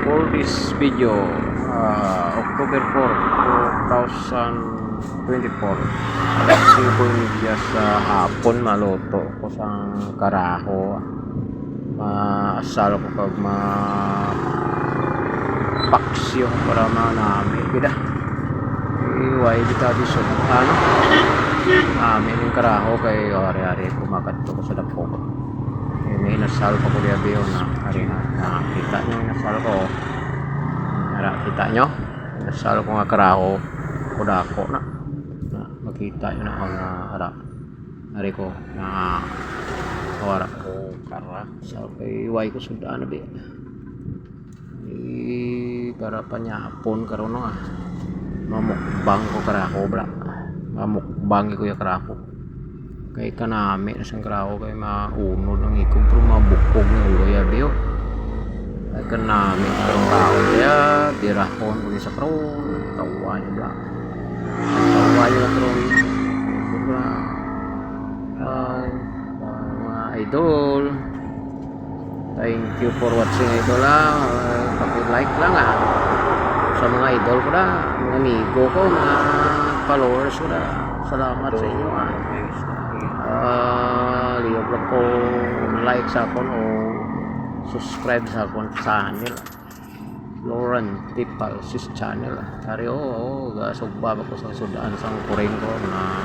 for this video, October 4, 2024. Alasin ko niya sa hapon maluto ko sa karaho. Maasal ko pag paksyo para manami kita. Iway kita di ano? Amin yung karaho kay hari-hari kumakat ko sa dapog. May nasal pa ko diya biyo na hari na nakita nyo yung nasal ko. Nakita nyo nasal ko nga karaho kudako na makita nyo na mga hari ko na wala ko kara sa iway ko sudaan na biyo para panyapon karon nga mamukbang ko karaho bra mamukbang ko yung karaho kay kanami na sang karaho kay maunod ang ikong pero mabukog ng ulo ya biyo kay kanami ang karaho kaya dirahon ko sa karon tawa niya bla tawa niya karon mga idol, thank you for watching idol paki-like lang sa mga idol ko na mga amigo ko, mga followers ko na salamat sa inyo liyog lang ko like sa akon o subscribe sa akon channel Lauren Tipalsis channel kari gasugba ko sa sudaan sa kuring ko na